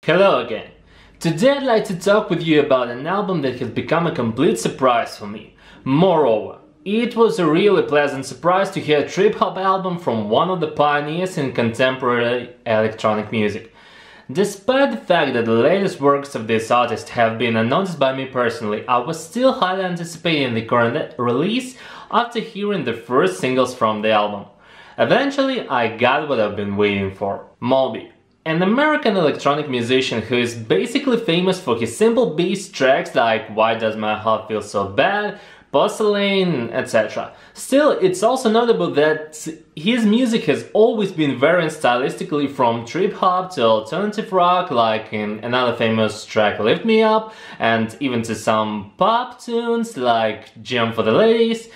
Hello again. Today I'd like to talk with you about an album that has become a complete surprise for me. Moreover, it was a really pleasant surprise to hear a trip-hop album from one of the pioneers in contemporary electronic music. Despite the fact that the latest works of this artist have been unnoticed by me personally, I was still highly anticipating the current release after hearing the first singles from the album. Eventually, I got what I've been waiting for. Moby, an American electronic musician who is basically famous for his simple bass tracks like Why Does My Heart Feel So Bad, Porcelain, etc. Still, it's also notable that his music has always been varying stylistically from trip-hop to alternative rock, like in another famous track Lift Me Up, and even to some pop tunes like Jam for the Ladies.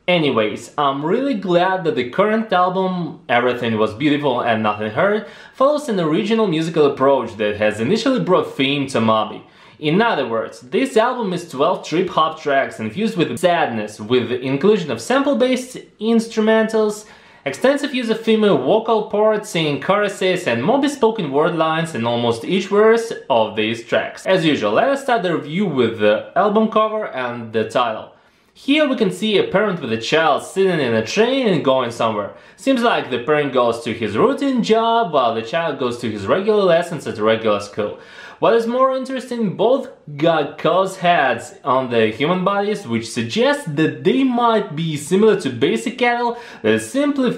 Anyways, I'm really glad that the current album, Everything Was Beautiful and Nothing Hurt, follows an original musical approach that has initially brought fame to Moby. In other words, this album is 12 trip-hop tracks infused with sadness, with the inclusion of sample-based instrumentals, extensive use of female vocal parts singing choruses, and Moby spoken word lines in almost each verse of these tracks. As usual, let us start the review with the album cover and the title. Here we can see a parent with a child sitting in a train and going somewhere. Seems like the parent goes to his routine job while the child goes to his regular lessons at a regular school. What is more interesting, both got cause heads on the human bodies, which suggests that they might be similar to basic cattle that is simply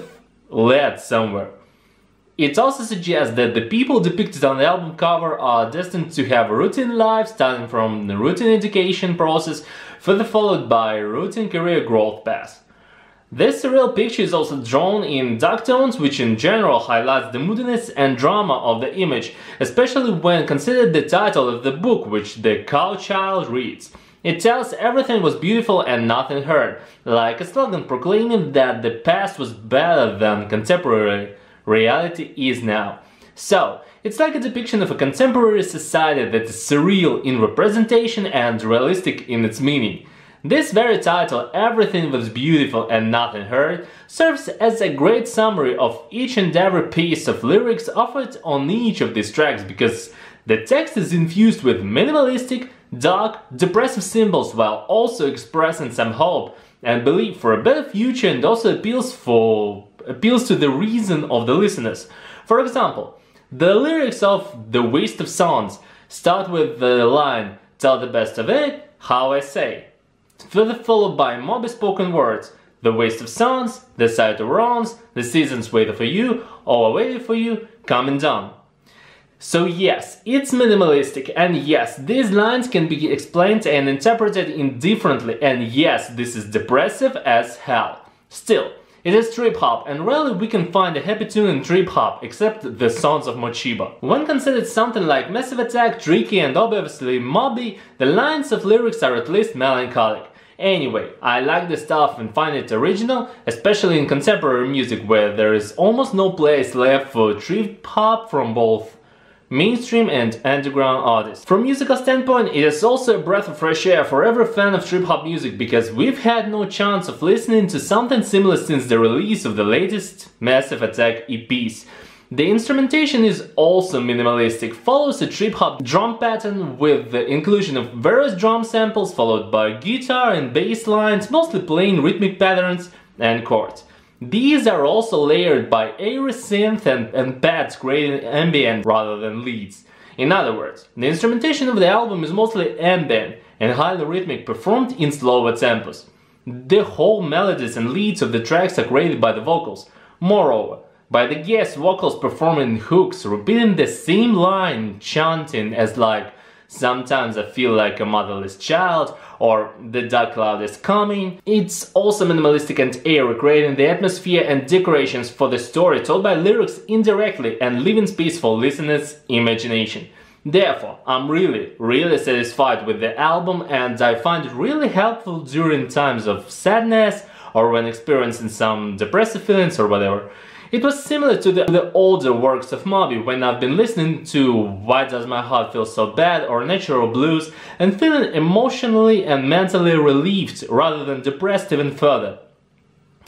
led somewhere. It also suggests that the people depicted on the album cover are destined to have a routine life, starting from the routine education process, further followed by a routine career growth path. This surreal picture is also drawn in dark tones, which in general highlights the moodiness and drama of the image, especially when considered the title of the book which the cow child reads. It tells everything was beautiful and nothing hurt, like a slogan proclaiming that the past was better than contemporary reality is now. So, it's like a depiction of a contemporary society that is surreal in representation and realistic in its meaning. This very title, Everything Was Beautiful and Nothing Hurt, serves as a great summary of each and every piece of lyrics offered on each of these tracks, because the text is infused with minimalistic, dark, depressive symbols while also expressing some hope and belief for a better future, and also appeals to the reason of the listeners. For example, the lyrics of The Waste of Songs start with the line, "Tell the best of it, how I say," further followed by Moby spoken words, "The waste of songs, the sight of wrongs, the seasons waiting for you, all are waiting for you, coming down." So yes, it's minimalistic, and yes, these lines can be explained and interpreted indifferently, and yes, this is depressive as hell. Still, it is trip-hop, and rarely we can find a happy tune in trip-hop, except the Sons of Mochiba. When considered something like Massive Attack, Tricky, and obviously Moby, the lines of lyrics are at least melancholic. Anyway, I like the stuff and find it original, especially in contemporary music where there is almost no place left for trip-hop from both mainstream and underground artists. From a musical standpoint, it is also a breath of fresh air for every fan of trip-hop music, because we've had no chance of listening to something similar since the release of the latest Massive Attack EPs. The instrumentation is also minimalistic, follows a trip-hop drum pattern with the inclusion of various drum samples followed by guitar and bass lines, mostly playing rhythmic patterns and chords. These are also layered by airy synth and pads creating ambient rather than leads. In other words, the instrumentation of the album is mostly ambient and highly rhythmic, performed in slower tempos. The whole melodies and leads of the tracks are created by the vocals. Moreover, by the guest vocals performing hooks, repeating the same line, chanting as like, "Sometimes I feel like a motherless child," or "The dark cloud is coming." It's also minimalistic and airy, creating the atmosphere and decorations for the story told by lyrics indirectly and leaving space for listeners' imagination. Therefore, I'm really satisfied with the album, and I find it really helpful during times of sadness or when experiencing some depressive feelings or whatever. It was similar to the older works of Moby, when I've been listening to Why Does My Heart Feel So Bad or Natural Blues and feeling emotionally and mentally relieved rather than depressed even further.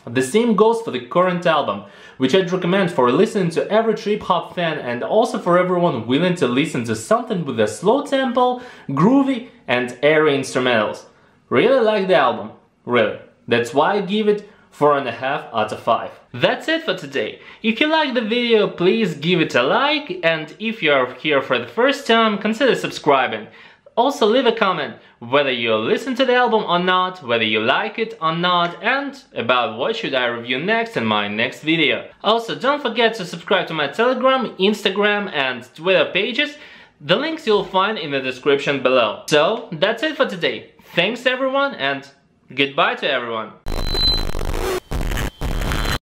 The same goes for the current album, which I'd recommend for listening to every trip-hop fan and also for everyone willing to listen to something with a slow tempo, groovy and airy instrumentals. Really like the album, really. That's why I give it 4.5 out of 5. That's it for today. If you like the video, please give it a like, and if you are here for the first time, consider subscribing. Also leave a comment whether you listen to the album or not, whether you like it or not, and about what should I review next in my next video. Also, don't forget to subscribe to my Telegram, Instagram and Twitter pages. The links you'll find in the description below. So, that's it for today. Thanks everyone and goodbye to everyone.